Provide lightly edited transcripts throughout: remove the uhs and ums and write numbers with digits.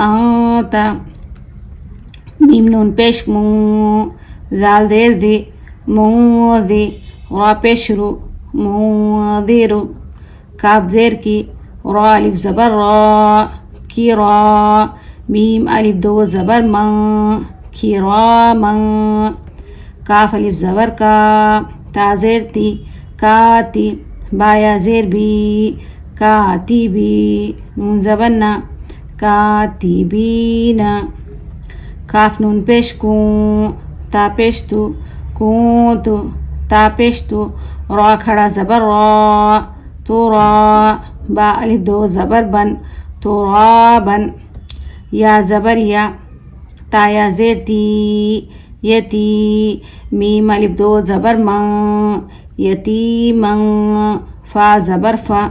آت ميم نون بيش مو ذال دير دي موذي را بيش رو موذيرو كاف زير كي را ألف زبر را كيرا ميم ألف دو زبر ما كراما كاف ألف زبر كا تا زير تي كاتي بايا زير بي كاتبي نون زبرنا كاتبين كاف نون بيشكو تا بيشتو كنتو تا بيشتو را خڑا زبر را ترا با ألف دو زبر بن ترابا يا زبر يا تا يا زيتي يتي ميم ألف دو زبر ما يتيما فا زبر فا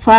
فا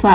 فا